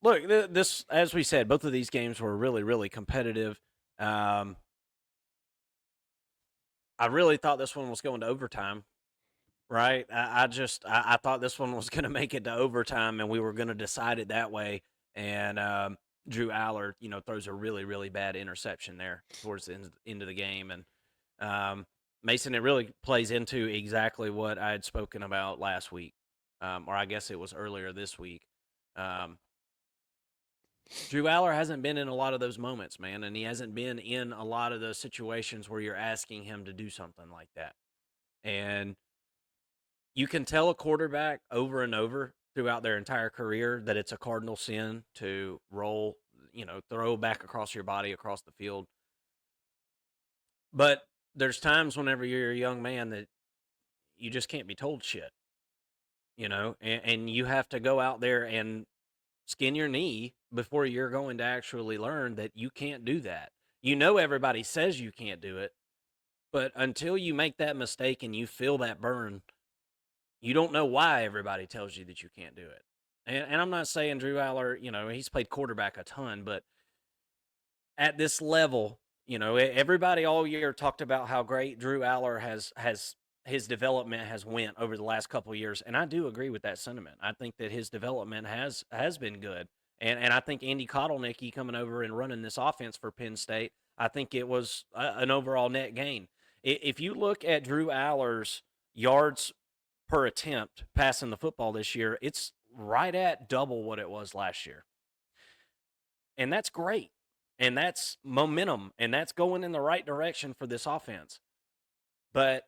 look, this, as we said, both of these games were really, really competitive. Um, I really thought this one was going to overtime, right? I thought this one was going to make it to overtime, and we were going to decide it that way. And Drew Aller, throws a really, really bad interception there towards the end of the game, and Mason, it really plays into exactly what I had spoken about last week, or I guess it was earlier this week. Um, Drew Aller hasn't been in a lot of those moments, man, and he hasn't been in a lot of those situations where you're asking him to do something like that. And you can tell a quarterback over and over throughout their entire career that it's a cardinal sin to roll, throw back across your body across the field. But there's times whenever you're a young man that you just can't be told shit, and you have to go out there and skin your knee before you're going to actually learn that you can't do that. Everybody says you can't do it, but until you make that mistake and you feel that burn, you don't know why everybody tells you that you can't do it. And I'm not saying Drew Aller, he's played quarterback a ton, but at this level, everybody all year talked about how great Drew Aller has his development has went over the last couple of years, and I do agree with that sentiment. I think that his development has been good, and I think Andy Kotelnicki coming over and running this offense for Penn State, I think it was an overall net gain. If you look at Drew Aller's yards per attempt passing the football this year, it's right at double what it was last year. And that's great. And that's momentum. And that's going in the right direction for this offense. But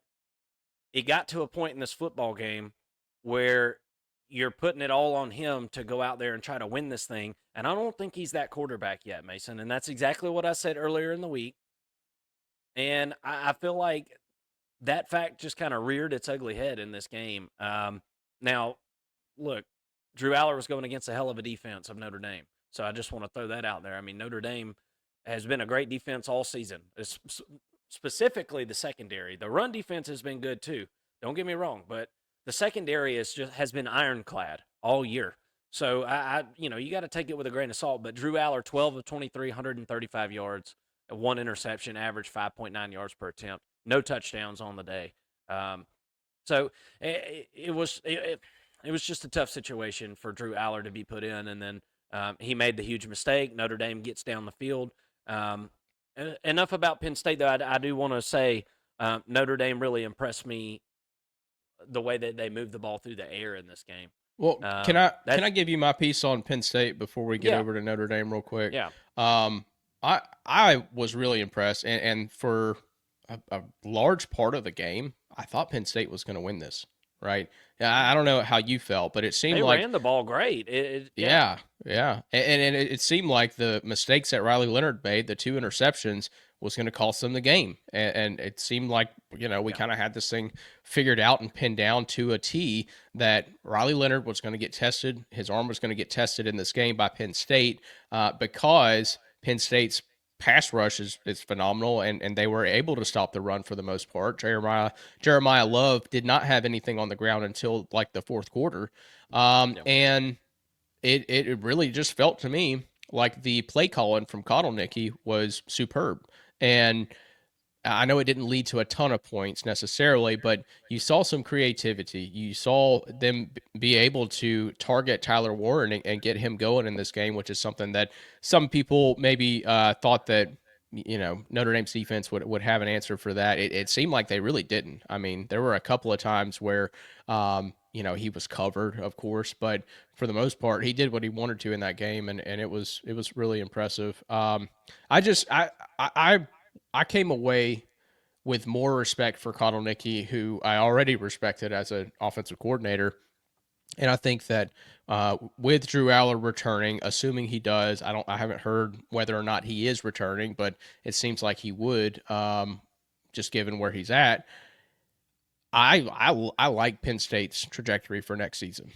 it got to a point in this football game where you're putting it all on him to go out there and try to win this thing. And I don't think he's that quarterback yet, Mason. And that's exactly what I said earlier in the week. And I feel like that fact just kind of reared its ugly head in this game. Now, look, Drew Aller was going against a hell of a defense of Notre Dame. So I just want to throw that out there. I mean, Notre Dame has been a great defense all season, specifically the secondary. The run defense has been good too. Don't get me wrong, but the secondary has been ironclad all year. So you got to take it with a grain of salt. But Drew Aller, 12 of 23, 135 yards, one interception, average 5.9 yards per attempt, no touchdowns on the day. So it was just a tough situation for Drew Aller to be put in, and then he made the huge mistake. Notre Dame gets down the field. Enough about Penn State, though. I do want to say Notre Dame really impressed me the way that they moved the ball through the air in this game. Well, can I give you my piece on Penn State before we get Yeah, over to Notre Dame real quick? yeah. Um, I was really impressed, and for a large part of the game, I thought Penn State was going to win this. Right? Yeah, I don't know how you felt, but it seemed They like ran the ball great. Yeah. yeah, and it seemed like the mistakes that Riley Leonard made, the two interceptions, was going to cost them the game, and it seemed like we Yeah. kind of had this thing figured out and pinned down to a T that Riley Leonard was going to get tested, his arm was going to get tested in this game by Penn State because Penn State's pass rush is phenomenal, and they were able to stop the run for the most part. Jeremiah Love did not have anything on the ground until like the fourth quarter, Yeah. and it really just felt to me like the play calling from Kotelnicki was superb. And I know it didn't lead to a ton of points necessarily, but you saw some creativity. You saw them be able to target Tyler Warren and get him going in this game, which is something that some people maybe thought that Notre Dame's defense would have an answer for that. It seemed like they really didn't. I mean, there were a couple of times where he was covered, of course, but for the most part, he did what he wanted to in that game, and it was really impressive. I just I came away with more respect for Kotelnicki, who I already respected as an offensive coordinator. And I think that with Drew Aller returning, assuming he does, I haven't heard whether or not he is returning, but it seems like he would, just given where he's at. I like Penn State's trajectory for next season.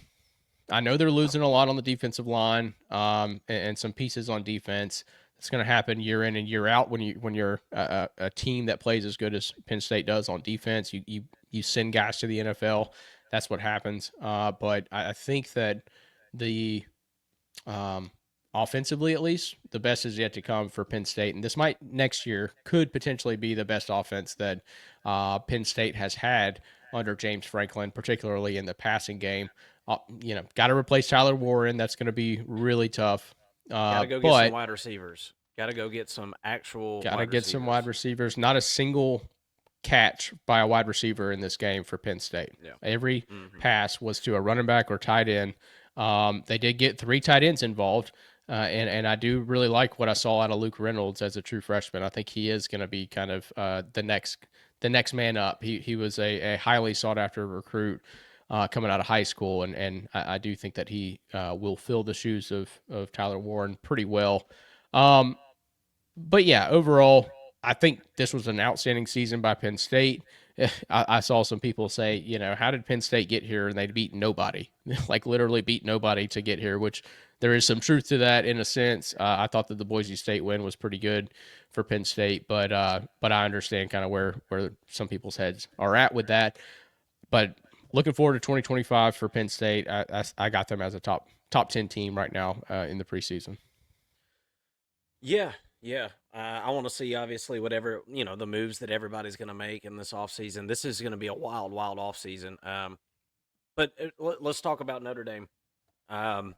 I know they're losing a lot on the defensive line, and some pieces on defense. It's going to happen year in and year out when you're a team that plays as good as Penn State does on defense. You send guys to the NFL. That's what happens. But I think that the offensively at least, the best is yet to come for Penn State. And this might next year could potentially be the best offense that Penn State has had under James Franklin, particularly in the passing game. Got to replace Tyler Warren. That's going to be really tough. Got to go get some But wide receivers. Got to go get some actual got to wide get some wide receivers. receivers. Not a single catch by a wide receiver in this game for Penn State. Yeah. Every Mm-hmm. pass was to a running back or tight end. They did get 3 tight ends involved, and I do really like what I saw out of Luke Reynolds as a true freshman. I think he is going to be kind of the next man up. He was a highly sought after recruit. Coming out of high school, and I do think that he will fill the shoes of Tyler Warren pretty well. Um, but yeah, overall, I think this was an outstanding season by Penn State. I saw some people say, how did Penn State get here? And they beat nobody, like literally beat nobody to get here, which there is some truth to that in a sense. I thought that the Boise State win was pretty good for Penn State, but I understand kind of where some people's heads are at with that. But looking forward to 2025 for Penn State. I got them as a top 10 team right now in the preseason. Yeah, yeah. I want to see obviously whatever the moves that everybody's going to make in this offseason. This is going to be a wild, wild offseason. But let's talk about Notre Dame. Um,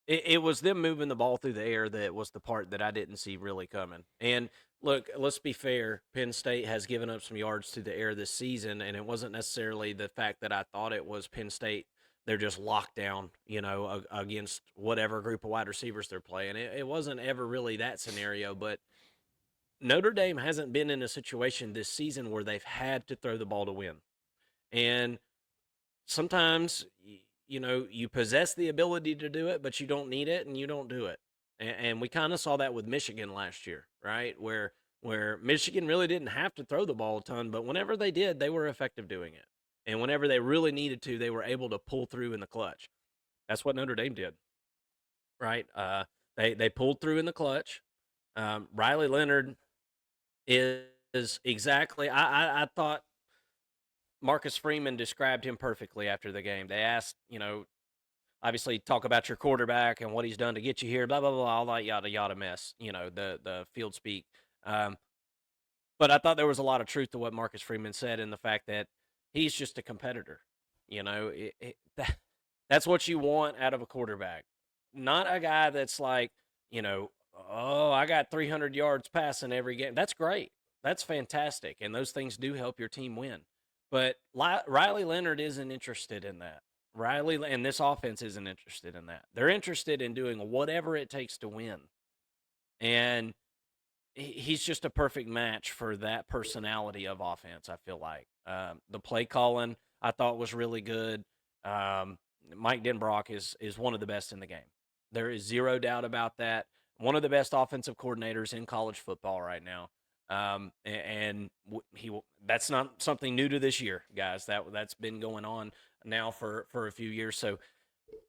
it was them moving the ball through the air that was the part that I didn't see really coming. And look, let's be fair. Penn State has given up some yards through the air this season, and it wasn't necessarily the fact that I thought it was Penn State. They're just locked down, against whatever group of wide receivers they're playing. It wasn't ever really that scenario, but Notre Dame hasn't been in a situation this season where they've had to throw the ball to win. And sometimes you possess the ability to do it, but you don't need it and you don't do it. And we kind of saw that with Michigan last year, right? Where Michigan really didn't have to throw the ball a ton, but whenever they did, they were effective doing it. And whenever they really needed to, they were able to pull through in the clutch. That's what Notre Dame did, right? They pulled through in the clutch. Riley Leonard is exactly. I thought Marcus Freeman described him perfectly after the game. They asked, obviously talk about your quarterback and what he's done to get you here, blah blah blah, all that yada yada mess, the field speak. Um, but I thought there was a lot of truth to what Marcus Freeman said in the fact that he's just a competitor. That's what you want out of a quarterback, not a guy that's like, oh, I got 300 yards passing every game. That's great. That's fantastic, and those things do help your team win. But Riley Leonard isn't interested in that. Riley and this offense isn't interested in that. They're interested in doing whatever it takes to win. And he's just a perfect match for that personality of offense, I feel like. The play calling I thought was really good. Mike Denbrock is one of the best in the game. There is zero doubt about that. One of the best offensive coordinators in college football right now. And that's not something new to this year, guys. That's been going on now for a few years. So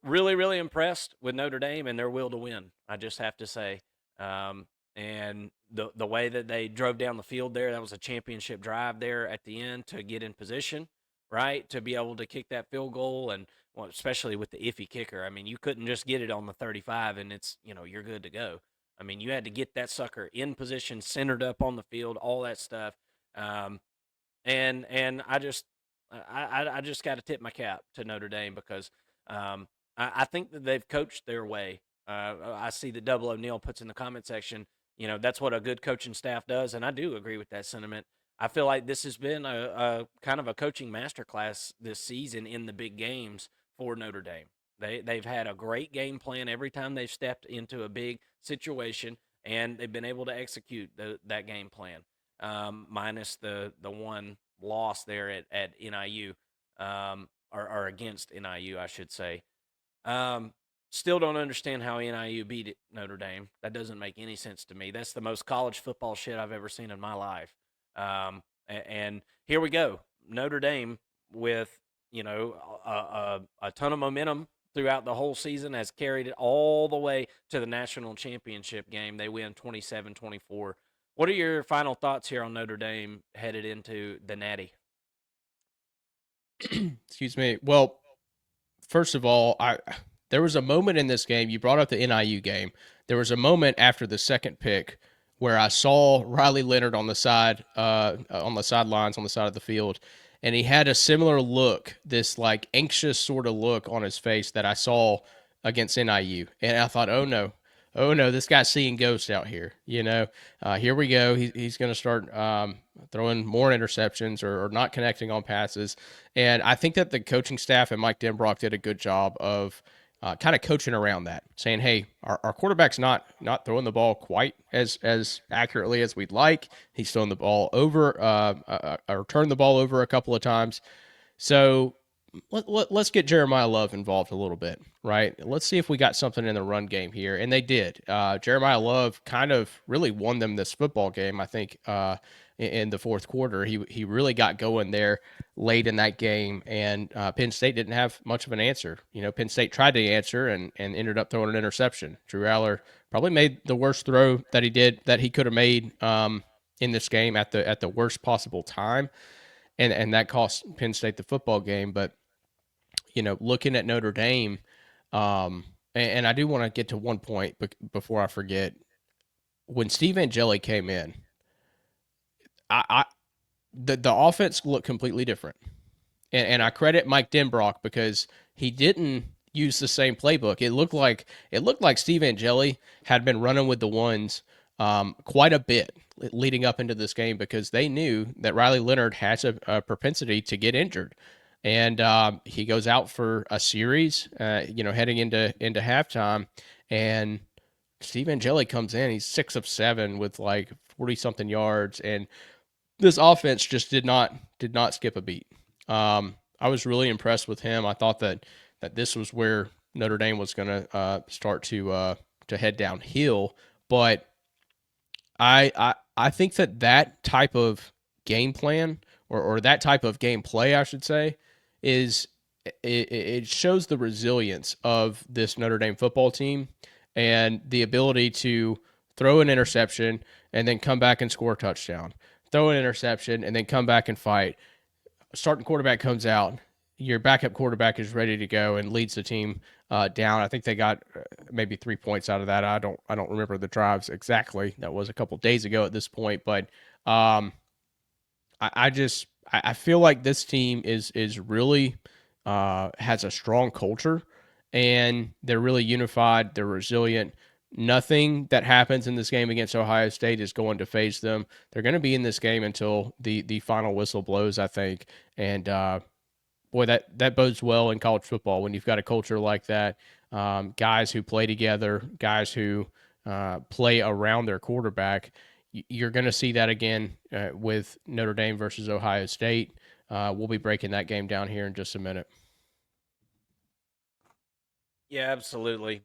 really, really impressed with Notre Dame and their will to win. I just have to say, and the way that they drove down the field there, that was a championship drive there at the end to get in position, right, to be able to kick that field goal, and well, especially with the iffy kicker. I mean, you couldn't just get it on the 35 and it's you're good to go. I mean, you had to get that sucker in position, centered up on the field, all that stuff. Um, and I just got to tip my cap to Notre Dame because I think that they've coached their way. I see that Double O'Neill puts in the comment section, that's what a good coaching staff does, and I do agree with that sentiment. I feel like this has been a kind of a coaching masterclass this season in the big games for Notre Dame. They've had a great game plan every time they've stepped into a big situation, and they've been able to execute that game plan. Minus the one loss there at NIU, or against NIU, I should say. Um, Still don't understand how NIU beat Notre Dame. That doesn't make any sense to me. That's the most college football shit I've ever seen in my life. And here we go, Notre Dame with a ton of momentum throughout the whole season, has carried it all the way to the national championship game. They win 27-24. What are your final thoughts here on Notre Dame headed into the Natty? Excuse me. Well, first of all, There was a moment in this game, you brought up the NIU game. There was a moment after the second pick where I saw Riley Leonard on the sidelines, on the side of the field, and he had a similar look, this like anxious sort of look on his face that I saw against NIU. And I thought, oh no, this guy's seeing ghosts out here. Here we go. He's going to start throwing more interceptions or not connecting on passes. And I think that the coaching staff and Mike Denbrock did a good job of kind of coaching around that, saying, "Hey, our quarterback's not throwing the ball quite as accurately as we'd like. He's throwing the ball over, or turned the ball over a couple of times. So let's get Jeremiah Love involved a little bit, right? Let's see if we got something in the run game here." And they did. Jeremiah Love kind of really won them this football game, I think, in the fourth quarter. He really got going there late in that game, and Penn State didn't have much of an answer. Penn State tried to answer and ended up throwing an interception. Drew Aller probably made the worst throw that he could have made in this game at the worst possible time, and that cost Penn State the football game. But looking at Notre Dame, and I do want to get to one point before I forget. When Steve Angeli came in, the offense looked completely different, and I credit Mike Denbrock because he didn't use the same playbook. It looked like Steve Angeli had been running with the ones quite a bit leading up into this game because they knew that Riley Leonard has a propensity to get injured, and he goes out for a series, heading into halftime, and Steve Angeli comes in. He's 6 of 7 with like 40-something yards, and this offense just did not skip a beat. I was really impressed with him. I thought that this was where Notre Dame was going to start to head downhill, but I think that type of game plan or that type of game play, I should say, is it shows the resilience of this Notre Dame football team and the ability to throw an interception and then come back and score a touchdown. Throw an interception and then come back and fight. Starting quarterback comes out. Your backup quarterback is ready to go and leads the team down. I think they got maybe 3 points out of that. I don't remember the drives exactly. That was a couple days ago at this point, but I feel like this team is really has a strong culture, and they're really unified. They're resilient. Nothing that happens in this game against Ohio State is going to phase them. They're going to be in this game until the final whistle blows, I think. And boy, that bodes well in college football when you've got a culture like that. Guys who play together, guys who play around their quarterback. You're going to see that again with Notre Dame versus Ohio State. We'll be breaking that game down here in just a minute. Yeah, absolutely.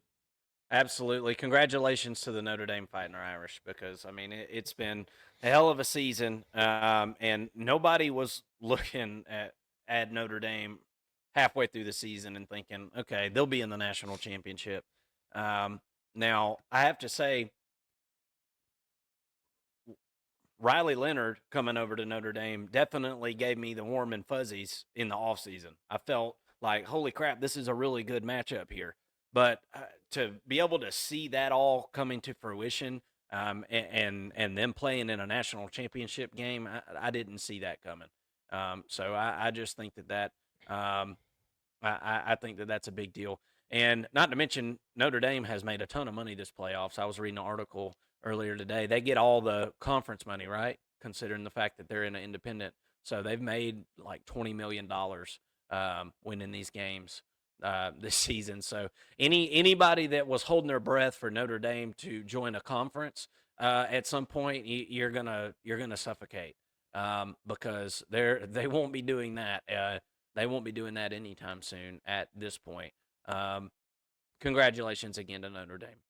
Absolutely. Congratulations to the Notre Dame Fighting Irish because, I mean, it's been a hell of a season, and nobody was looking at Notre Dame halfway through the season and thinking, okay, they'll be in the national championship. Now, I have to say, Riley Leonard coming over to Notre Dame definitely gave me the warm and fuzzies in the offseason. I felt like, holy crap, this is a really good matchup here. But to be able to see that all coming to fruition and them playing in a national championship game, I didn't see that coming. So I just think I think that's a big deal. And not to mention, Notre Dame has made a ton of money this playoffs. I was reading an article earlier today. They get all the conference money, right? Considering the fact that they're in an independent. So they've made like $20 million winning these games this season. So anybody that was holding their breath for Notre Dame to join a conference at some point, you're gonna suffocate because they won't be doing that. They won't be doing that anytime soon at this point. Congratulations again to Notre Dame.